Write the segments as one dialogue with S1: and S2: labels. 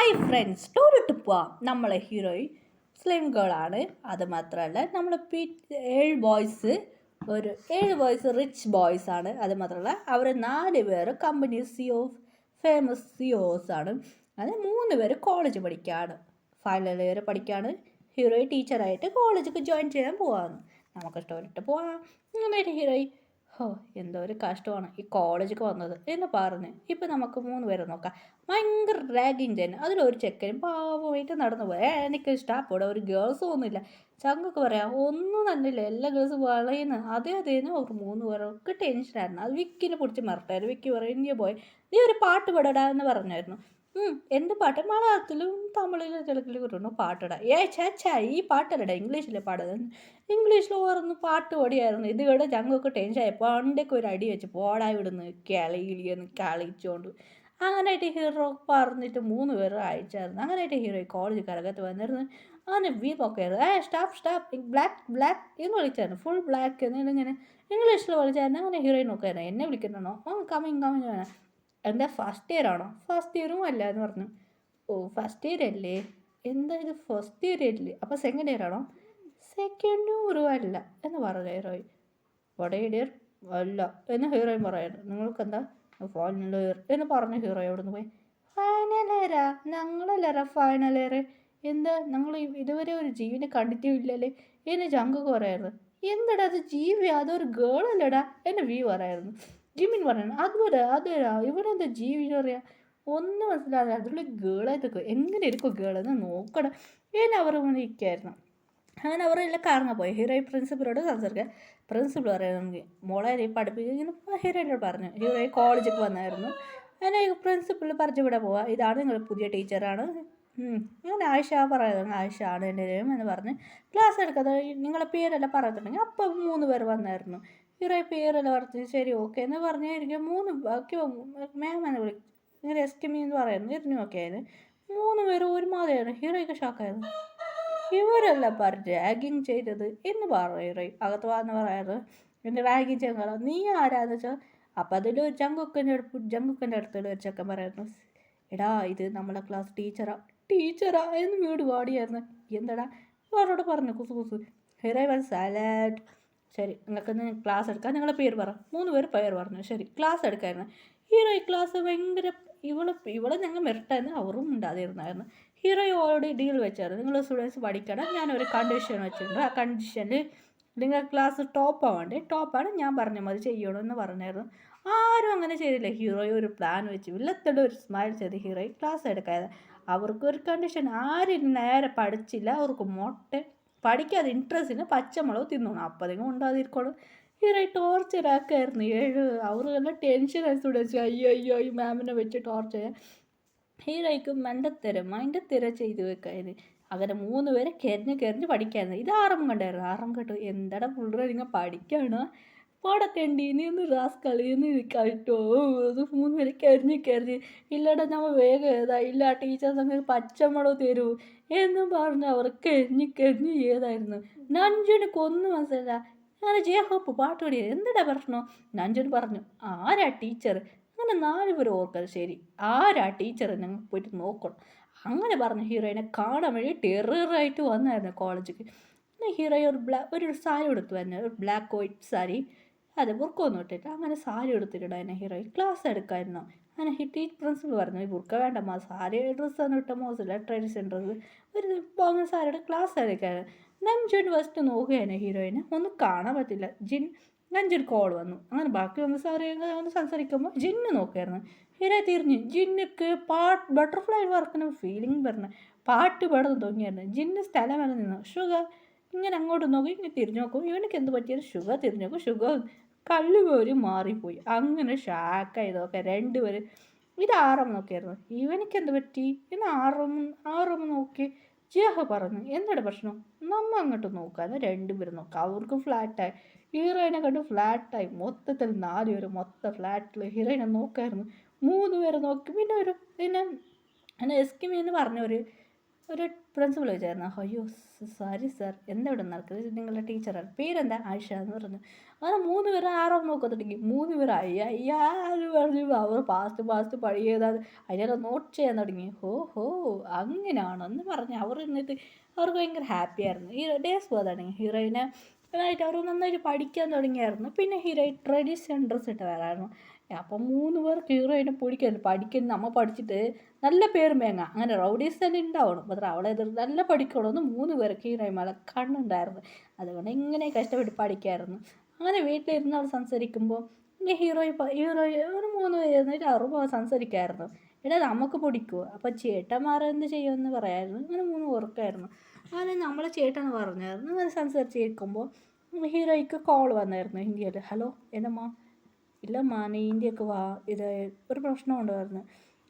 S1: Hi friends, ടൂറിട്ട് പോവാം. നമ്മളെ heroine slim ഗേളാണ്. അത് മാത്രമല്ല നമ്മൾ 7 ബോയ്സ് റിച്ച് ബോയ്സ് ആണ്. അത് മാത്രമല്ല അവർ 4 പേര് കമ്പനി സിഒ, ഫേമസ് സിഒസ് ആണ്. അത് 3 പേര് കോളേജ് പഠിക്കുകയാണ്, ഫൈനൽ ഇയർ പഠിക്കുകയാണ്. ഹീറോയി ടീച്ചറായിട്ട് കോളേജിൽ ജോയിൻ ചെയ്യാൻ പോവാന്ന്. നമുക്ക് സ്റ്റോറിട്ട് പോവാം. അങ്ങനെ ഹീറോയി എന്തോ ഒരു കഷ്ടമാണ് ഈ കോളേജിലേക്ക് വന്നത് എന്ന് പറഞ്ഞ് ഇപ്പം നമുക്ക് 3 പേരെ നോക്കാം. ഭയങ്കര റാഗിങ് തന്നെ. അതിലൊരു ചെക്കനും പാവമായിട്ട് നടന്നു പോയി. എനിക്ക് ഇഷ്ടപ്പെടാം, ഒരു ഗേൾസും ഒന്നുമില്ല. ചങ്കൊക്കെ പറയാം ഒന്നും തന്നില്ല, എല്ലാ ഗേൾസും വളയുന്നു. അതേന്ന് ഒരു 3 പേർക്ക് ടെൻഷനായിരുന്നു. അത് വിക്കിനെ പിടിച്ച് മറട്ടായിരുന്നു. വിക്കി പറയും ഇന്ത്യ പോയി നീ ഒരു പാട്ട് പാടടാ എന്ന് പറഞ്ഞായിരുന്നു. എന്ത് പാട്ട്? മലയാളത്തിലും തമിഴിലും തെലുങ്കിലും കിട്ടുന്നു പാട്ടിടാ. ചാച്ചാ ഈ പാട്ടല്ലടാ, ഇംഗ്ലീഷിലെ പാടുന്നത്. ഇംഗ്ലീഷിൽ ഓർന്ന് പാട്ട് പാടിയായിരുന്നു. ഇത് കേട്ട് ഞങ്ങൾക്ക് ടെൻഷനായി. പണ്ടൊക്കെ ഒരു അടി വെച്ച് പോടാ ഇവിടുന്ന് കിളിയെന്ന് കളിച്ചോണ്ട്. അങ്ങനെയായിട്ട് ഹീറോ പറഞ്ഞിട്ട് 3 പേർ അയച്ചായിരുന്നു. അങ്ങനെയായിട്ട് ഹീറോ കോളേജ് കരകത്ത് വന്നിരുന്നു. അങ്ങനെ നോക്കിയായിരുന്നു. സ്റ്റാഫ് ബ്ലാക്ക് എന്ന് വിളിച്ചായിരുന്നു. ഫുൾ ബ്ലാക്ക് എന്നിങ്ങനെ ഇംഗ്ലീഷിൽ വിളിച്ചായിരുന്നു. അങ്ങനെ ഹീറോയിൻ നോക്കിയായിരുന്നു. എന്നെ വിളിക്കുന്നുണ്ടോ? കമ്മിങ് വേണം. എന്താ ഫസ്റ്റ് ഇയർ ആണോ? ഫസ്റ്റ് ഇയറും അല്ല എന്ന് പറഞ്ഞു. ഫസ്റ്റ് ഇയർ അല്ലേ? എന്താ ഇത് ഫസ്റ്റ് ഇയർ അല്ലേ? അപ്പോൾ സെക്കൻഡ് ഇയർ ആണോ? സെക്കൻഡ് ഇയറും അല്ല എന്ന് പറഞ്ഞു ഹീറോയിൻ. വടേ ഇയർ അല്ല എന്ന് ഹീറോയിൻ പറയായിരുന്നു. നിങ്ങൾക്ക് എന്താ ഫൈനൽ ഇയർ എന്ന് പറഞ്ഞു ഹീറോ എവിടെ നിന്ന് പോയി. ഫൈനൽ ഇയറാ? ഞങ്ങളല്ലറാ ഫൈനൽ ഇയർ. എന്താ ഞങ്ങൾ ഇതുവരെ ഒരു ജീവിനെ കണ്ടിട്ടില്ലല്ലേ എന്ന് ജങ്കൊക്കെ പറയായിരുന്നു. എന്താടാ അത് ജീവി, അതൊരു ഗേൾ അല്ലടാ എന്ന് വി പറയായിരുന്നു. ജിമിൻ പറയണം അതുവരാ ഇവിടെ എന്താ ജീവി പറയാം. ഒന്നും മനസ്സിലാവില്ല. അതിലുള്ള ഗേളായിട്ടൊക്കെ എങ്ങനെ ഇരിക്കും ഗേളെന്ന് നോക്കണം എന്ന് അവർ നിൽക്കായിരുന്നു. അങ്ങനെ അവരെല്ലാം കറങ്ങാൻ പോയി. ഹീറോ പ്രിൻസിപ്പലോട് സംസാരിക്കുക. പ്രിൻസിപ്പൾ പറയുന്നത് മോളെ പഠിപ്പിക്കുക ഇങ്ങനെ ഹീറോയിനോട് പറഞ്ഞു. ഹീറോ കോളേജിൽ വന്നായിരുന്നു. അങ്ങനെ പ്രിൻസിപ്പൾ പരിചയപ്പെടാൻ പോവാ. ഇതാണ് നിങ്ങൾ പുതിയ ടീച്ചറാണ്. അങ്ങനെ ആയിഷ പറയുന്നത്. ആയിഷ ആണ് എൻ്റെ നേരം എന്ന് പറഞ്ഞ് ക്ലാസ് എടുക്കാതെ നിങ്ങളെ പേരെല്ലാം പറയുന്നുണ്ടെങ്കിൽ അപ്പം 3 പേർ വന്നായിരുന്നു. ഹീറോ പേരെല്ലാം പറഞ്ഞു. ശരി ഓക്കെ എന്ന് പറഞ്ഞിരിക്കും. ബാക്കി മാമെന്നെ വിളിക്കും. ഇങ്ങനെ എസ്റ്റിമി എന്ന് പറയുന്നു. ഇരുന്ന് നോക്കിയായിരുന്നു. 3 പേരും ഒരുമാതിരിയായിരുന്നു. ഹീറോയ്ക്ക് ഷോക്കായിരുന്നു. ഇവരല്ല റാഗിങ് ചെയ്തത് എന്ന് പറയും. അകത്ത് വന്ന് പറയാറ് എൻ്റെ റാഗിങ് ചെയ്യാൻ നീ ആരാന്ന് വെച്ചാൽ. അപ്പം അതിൽ ജങ്കുക്കൻ്റെ അടുത്തുള്ള ഒരു ചെക്കൻ പറയായിരുന്നു. എടാ ഇത് നമ്മളെ ക്ലാസ് ടീച്ചറാ എന്ന് വീട് പാടിയായിരുന്നു. എന്താടാ അവരോട് പറഞ്ഞു കുസു ഹീറോ വൺ സാലഡ്. ശരി നിങ്ങൾക്കൊന്ന് ക്ലാസ് എടുക്കാം, നിങ്ങളെ പേര് പറ. 3 പേര് പേര് പറഞ്ഞു. ശരി ക്ലാസ് എടുക്കായിരുന്നു. ഹീറോ ക്ലാസ് ഭയങ്കര ഇവളെ ഞങ്ങൾ മെറിട്ടായിരുന്നു. അവരും ഉണ്ടാതിരുന്നായിരുന്നു. ഹീറോ ഓൾറെഡി ഡീൽ വെച്ചായിരുന്നു. നിങ്ങൾ സ്റ്റുഡൻസ് പഠിക്കണം, ഞാനൊരു കണ്ടീഷൻ വെച്ചിട്ടുണ്ട്. ആ കണ്ടീഷനിൽ നിങ്ങൾ ക്ലാസ് ടോപ്പാണ് ഞാൻ പറഞ്ഞ മതി ചെയ്യണമെന്ന് പറഞ്ഞായിരുന്നു. ആരും അങ്ങനെ ചെയ്തില്ല. ഹീറോയെ ഒരു പ്ലാൻ വെച്ച് വില്ലത്തോടെ ഒരു സ്മൈൽ ചെയ്ത് ഹീറോയെ ക്ലാസ് എടുക്കാതെ. അവർക്കൊരു കണ്ടീഷൻ, ആരും നേരെ പഠിച്ചില്ല, അവർക്ക് പഠിക്കാതെ ഇൻട്രസ്റ്റിന് പച്ചമുളക് തിന്നണം, അപ്പം നിങ്ങൾ ഉണ്ടാതിരിക്കണം. ഹീറോ ടോർച്ചറാക്കായിരുന്നു. അവർ നല്ല ടെൻഷനായി സ്റ്റുഡൻസ്. അയ്യോ ഈ മാമിനെ വെച്ച് ടോർച്ചർ ചെയ്യാൻ. ഹീറോയ്ക്ക് മണ്ടത്തര ചെയ്ത് വെക്കായിരുന്നു. അങ്ങനെ 3 പേരെ കെരഞ്ഞ് പഠിക്കായിരുന്നു. ഇത് ആറം കണ്ടായിരുന്നു. ആറം കേട്ടു എന്താടാ പുള്ളി നിങ്ങൾ പഠിക്കാണ് പോടത്തേണ്ടി നീ ഒന്ന് റാസ്കളി കഴിട്ടോ. അത് 3 പേരെ കെരഞ്ഞ് ഇല്ലടാ നമ്മൾ വേഗം ഇല്ല ടീച്ചേഴ്സ് അങ്ങനെ പച്ചമുളക് തരൂ എന്നും പറഞ്ഞ് അവർ കെരഞ്ഞ് ഏതായിരുന്നു. നഞ്ചുനിക്ക് ഒന്നും മനസ്സിലായില്ല. അങ്ങനെ ഹോപ്പ് പാട്ട് പാടിയത് എന്താടാ പ്രശ്നം? നഞ്ചുന് പറഞ്ഞു ആരാ ടീച്ചർ? അങ്ങനെ 4 പേര് ഓർക്കത്. ശരി ആരാ ടീച്ചർ ഞങ്ങൾ പോയിട്ട് നോക്കണം. അങ്ങനെ പറഞ്ഞ ഹീറോയിനെ കാണാൻ വേണ്ടി ടെററായിട്ട് വന്നായിരുന്നു കോളേജിലേക്ക്. പിന്നെ ഹീറോയെ ഒരു സാരി എടുത്തു തന്നെ, ഒരു ബ്ലാക്ക് വൈറ്റ് സാരി. അത് ബുർക്കൊന്നും ഇട്ടിട്ട് അങ്ങനെ സാരി എടുത്തിട്ടുണ്ടായിരുന്നു. ഹീറോയിൻ ക്ലാസ് എടുക്കായിരുന്നു. അങ്ങനെ പ്രിൻസിപ്പൾ പറഞ്ഞു ഈ ബുർക്ക വേണ്ടമ്മ, സാരി ഡ്രസ്സൊന്നും ഇട്ട മോശമില്ല, ട്രഡീഷണൽ ഡ്രസ്സ് ഒരു പോകുന്ന സാരിയുടെ ക്ലാസ് എടുക്കായിരുന്നു. നഞ്ചുൻ ഫസ്റ്റ് നോക്കുകയാണ് ഹീറോയിനെ. ഒന്നും കാണാൻ പറ്റില്ല. നഞ്ചൊരു കോൾ വന്നു. അങ്ങനെ ബാക്കി ഒന്ന് സംസാരിക്കുമ്പോൾ ജിന്ന് നോക്കായിരുന്നു. ഹീറോ തിരിഞ്ഞ് ജിന്നക്ക് ബട്ടർഫ്ലൈ വർക്കിന് ഫീലിംഗ് പറഞ്ഞ പാട്ട് പാടുന്നു തോന്നിയായിരുന്നു. ജിന്ന് സ്ഥലം വരെ നിന്നു. ഷുഗർ ഇങ്ങനെ അങ്ങോട്ട് നോക്കി ഇങ്ങനെ തിരിഞ്ഞു നോക്കും. ഇവനക്ക് എന്ത് പറ്റിയത്? ഷുഗർ തിരിഞ്ഞു നോക്കും. ഷുഗർ കല്ലുപോലും മാറിപ്പോയി. അങ്ങനെ ഷാക്കായതൊക്കെ 2 പേര്. ഇത് ആറം നോക്കിയായിരുന്നു. ഇവനക്ക് എന്ത് പറ്റി എന്ന് ആറും നോക്കി. പറഞ്ഞു എന്താണ് പ്രശ്നം? നമ്മ അങ്ങോട്ട് നോക്കാന്ന്. 2 പേരും നോക്കാം. അവർക്ക് ഫ്ലാറ്റായി. ഹീറോയിനെ കണ്ട് ഫ്ലാറ്റായി. മൊത്തത്തിൽ 4 പേര് മൊത്തം ഫ്ലാറ്റിൽ ഹീറോയിനെ നോക്കായിരുന്നു. 3 പേര് നോക്കി. പിന്നെ എസ്കിമി എന്ന് പറഞ്ഞവർ ഒരു പ്രിൻസിപ്പൾ ചോദിച്ചായിരുന്നു, അയ്യോ സോറി സാർ, എന്താ ഇവിടെ നടക്കുന്നത്, നിങ്ങളുടെ ടീച്ചറാണ്, പേരെന്താ, ആയിഷ എന്ന് പറഞ്ഞു. അങ്ങനെ 3 പേരും ആറാം നോക്കാൻ തുടങ്ങി. 3 പേരും അയ്യാന്ന് പറഞ്ഞു അവർ ഫാസ്റ്റ് പഴയതാണ് അതിനെ നോട്ട് ചെയ്യാൻ തുടങ്ങി. ഹോ അങ്ങനെയാണോ എന്ന് പറഞ്ഞ് അവർ എന്നിട്ട് അവർക്ക് ഭയങ്കര ഹാപ്പി ആയിരുന്നു. ഈ ഡേയ്സ് പോകാൻ തുടങ്ങി. ഹീറോയിനെ നന്നായിട്ട് അവർ നന്നായിട്ട് പഠിക്കാൻ തുടങ്ങിയായിരുന്നു. പിന്നെ ഹീറോയിൻ ട്രഡീഷണൽ ഡ്രസ്സ് ഇട്ട് വരായിരുന്നു. അപ്പം 3 പേർക്ക് ഹീറോയിനെ പിടിക്കുന്നു. പഠിക്കുന്ന നമ്മൾ പഠിച്ചിട്ട് നല്ല പേരും വേങ്ങ അങ്ങനെ റൗഡീസ് തന്നെ ഉണ്ടാവണം, മാത്രം അവളെ നല്ല പഠിക്കണമെന്ന് 3 പേർക്ക് ഹീറോയിൻ മേലെ കണ്ണുണ്ടായിരുന്നു. അതുകൊണ്ട് ഇങ്ങനെ കഷ്ടപ്പെട്ട് പഠിക്കായിരുന്നു. അങ്ങനെ വീട്ടിലിരുന്ന് അവൾ സംസാരിക്കുമ്പോൾ പിന്നെ ഹീറോയി ഒരു 3 പേര് ഇരുന്നിട്ട് അവർ സംസാരിക്കായിരുന്നു. എടാ നമുക്ക് പിടിക്കുമോ, അപ്പോൾ ചേട്ടന്മാർ എന്ത് ചെയ്യുമെന്ന് പറയായിരുന്നു. അങ്ങനെ 3 പേർക്കായിരുന്നു. അങ്ങനെ നമ്മളെ ചേട്ടൻ പറഞ്ഞായിരുന്നു. അങ്ങനെ സംസാരിച്ച് കേൾക്കുമ്പോൾ ഹീറോയ്ക്ക് കോൾ വന്നായിരുന്നു ഹിന്ദിയിൽ. ഹലോ എന്നമ്മ, ഇല്ലമ്മ നീ ഇന്ത്യക്ക് വാ, ഇത് ഒരു പ്രശ്നമുണ്ട് പറഞ്ഞു.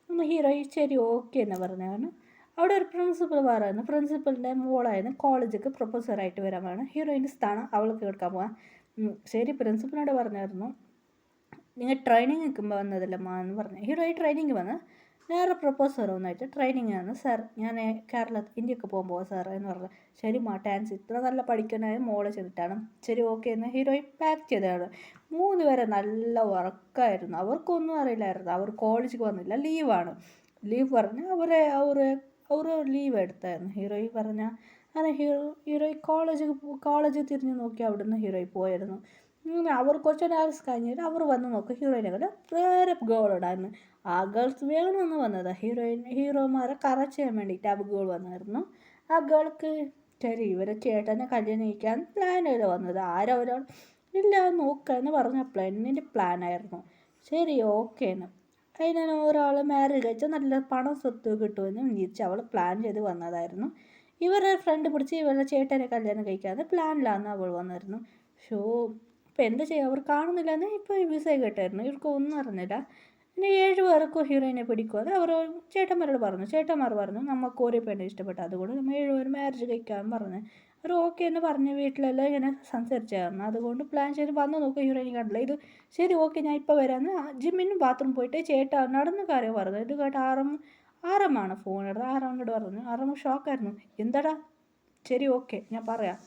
S1: ഒന്ന് ഹീറോയി ശരി ഓക്കെ എന്ന് പറഞ്ഞാണ്. അവിടെ ഒരു പ്രിൻസിപ്പൾ പറയായിരുന്നു. പ്രിൻസിപ്പളിൻ്റെ മോളായിരുന്നു കോളേജിലേക്ക് പ്രൊഫസറായിട്ട് വരാൻ വേണം. ഹീറോയിൻ്റെ സ്ഥാനം അവൾക്ക് എടുക്കാൻ പോകാൻ. ശരി പ്രിൻസിപ്പളിനോട് പറഞ്ഞായിരുന്നു, നിങ്ങൾ ട്രെയിനിങ് നിൽക്കുമ്പോൾ വന്നതല്ലമ്മ എന്ന് പറഞ്ഞു. ഹീറോയി ട്രെയിനിങ് വന്ന് നേരെ പ്രൊപ്പോസർ ഒന്നായിട്ട് ട്രെയിനിങ് ആണ് സാർ, ഞാൻ ഇന്ത്യക്ക് പോകുമ്പോൾ സാർ എന്ന് പറഞ്ഞു. ശരി മാ ടാൻസ്, ഇത്ര നല്ല പഠിക്കാനായ മോളെ ചെയ്തിട്ടാണ്. ശരി ഓക്കെ എന്ന് ഹീറോയിൻ പാക്ക് ചെയ്തതാണ്. 3 പേരെ നല്ല ഉറക്കമായിരുന്നു. അവർക്കൊന്നും അറിയില്ലായിരുന്നു. അവർ കോളേജിൽ വന്നില്ല, ലീവാണ്. ലീവ് പറഞ്ഞ് അവർ ലീവ് എടുത്തായിരുന്നു. ഹീറോയി പറഞ്ഞാൽ അങ്ങനെ ഹീറോയി കോളേജിൽ തിരിഞ്ഞ് നോക്കി അവിടുന്ന് ഹീറോയി പോയിരുന്നു. അവർ കുറച്ച് ഡാൻസ് കഴിഞ്ഞിട്ട് അവർ വന്ന് നോക്കും. ഹീറോയിനെ കണ്ട് വേറെ ഗേൾ ഉണ്ടായിരുന്നു. ആ ഗേൾസ് വേണമെന്ന് വന്നതാണ്. ഹീറോമാരെ കറക്റ്റ് ചെയ്യാൻ വേണ്ടിയിട്ട് ആ ഗേൾ വന്നായിരുന്നു. ആ ഗേൾക്ക് ശരി ഇവരെ ചേട്ടനെ കല്യാണം കഴിക്കാൻ പ്ലാൻ ചെയ്ത് വന്നത്. ഒരാൾ ഇല്ല നോക്കുക എന്ന് പറഞ്ഞ പ്ലാനിൻ്റെ പ്ലാനായിരുന്നു. ശരി ഓക്കെ എന്ന് അതിന് ഒരാൾ മാരേജ് കഴിച്ചാൽ നല്ല പണം സ്വത്ത് കിട്ടുമെന്ന് വിചാരിച്ച് അവൾ പ്ലാൻ ചെയ്ത് വന്നതായിരുന്നു. ഇവരുടെ ഫ്രണ്ട് പിടിച്ച് ഇവരുടെ ചേട്ടനെ കല്യാണം കഴിക്കാതെ പ്ലാനിലാന്ന് അവൾ വന്നായിരുന്നു. ഷോ ഇപ്പം എന്താ ചെയ്യുക, അവർ കാണുന്നില്ലെന്ന് ഇപ്പോൾ വിസ കേട്ടായിരുന്നു. ഇവർക്ക് ഒന്നും അറിഞ്ഞില്ല. പിന്നെ 7 പേർക്കും ഹീറോയിനെ പിടിക്കുമെന്ന് അവർ ചേട്ടന്മാരോട് പറഞ്ഞു. ചേട്ടന്മാർ പറഞ്ഞു നമുക്ക് ഒരേ പെണ്ണെ ഇഷ്ടപ്പെട്ടു, അതുകൊണ്ട് നമ്മൾ 7 പേരും മാരേജ് കഴിക്കാൻ പറഞ്ഞു. അവർ ഓക്കെ എന്ന് പറഞ്ഞ് വീട്ടിലെല്ലാം ഇങ്ങനെ സംസാരിച്ചായിരുന്നു. അതുകൊണ്ട് പ്ലാൻ ചെയ്ത് വന്ന് നോക്കുക ഹീറോയിനെ കണ്ടില്ല. ഇത് ശരി ഓക്കെ ഞാൻ ഇപ്പോൾ വരാമെന്ന് ജിമ്മിനും ബാത്റൂം പോയിട്ട് ചേട്ടാ നടന്ന കാര്യം പറഞ്ഞു. ഇത് കേട്ട് ആറമ്മാണ് ഫോൺ എടുത്ത് ആറാമിനോട് പറഞ്ഞു. ആറാം ഷോക്കായിരുന്നു. എന്താടാ, ശരി ഓക്കെ ഞാൻ പറയാം.